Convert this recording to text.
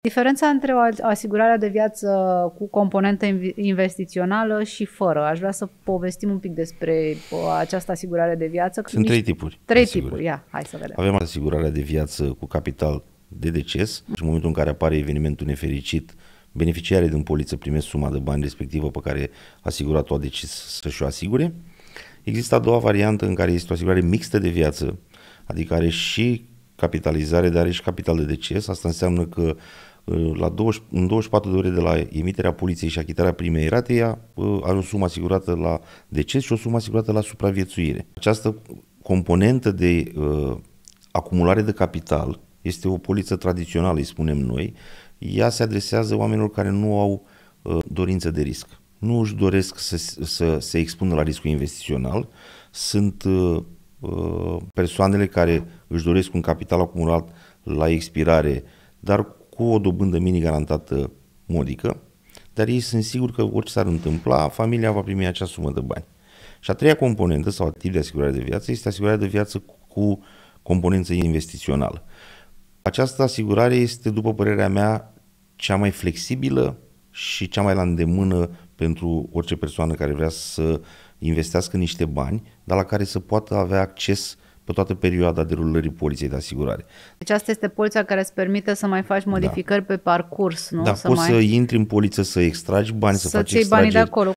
Diferența între o asigurare de viață cu componentă investițională și fără. Aș vrea să povestim un pic despre această asigurare de viață. Sunt trei tipuri. Trei tipuri, ia, hai să vedem. Avem asigurarea de viață cu capital de deces și în momentul în care apare evenimentul nefericit, beneficiarii din poliță primesc suma de bani respectivă pe care asiguratul a decis să-și o asigure. Există a doua variantă în care este o asigurare mixtă de viață, adică are și capitalizare, dar are și capital de deces. Asta înseamnă că în 24 de ore de la emiterea poliției și achitarea primei rate, ea are o sumă asigurată la deces și o sumă asigurată la supraviețuire. Această componentă de acumulare de capital este o poliță tradițională, îi spunem noi. Ea se adresează oamenilor care nu au dorință de risc. Nu își doresc să se expună la riscul investițional. Sunt persoanele care își doresc un capital acumulat la expirare, dar cu o dobândă mini-garantată modică, dar ei sunt siguri că orice s-ar întâmpla, familia va primi acea sumă de bani. Și a treia componentă sau tip de asigurare de viață este asigurarea de viață cu componență investițională. Această asigurare este, după părerea mea, cea mai flexibilă și cea mai la îndemână pentru orice persoană care vrea să investească niște bani, dar la care să poată avea acces pe toată perioada derulării poliței de asigurare. Deci asta este polița care îți permite să mai faci modificări pe parcurs, nu? Da, poți să intri în poliță, să extragi bani, să faci iei banii de acolo.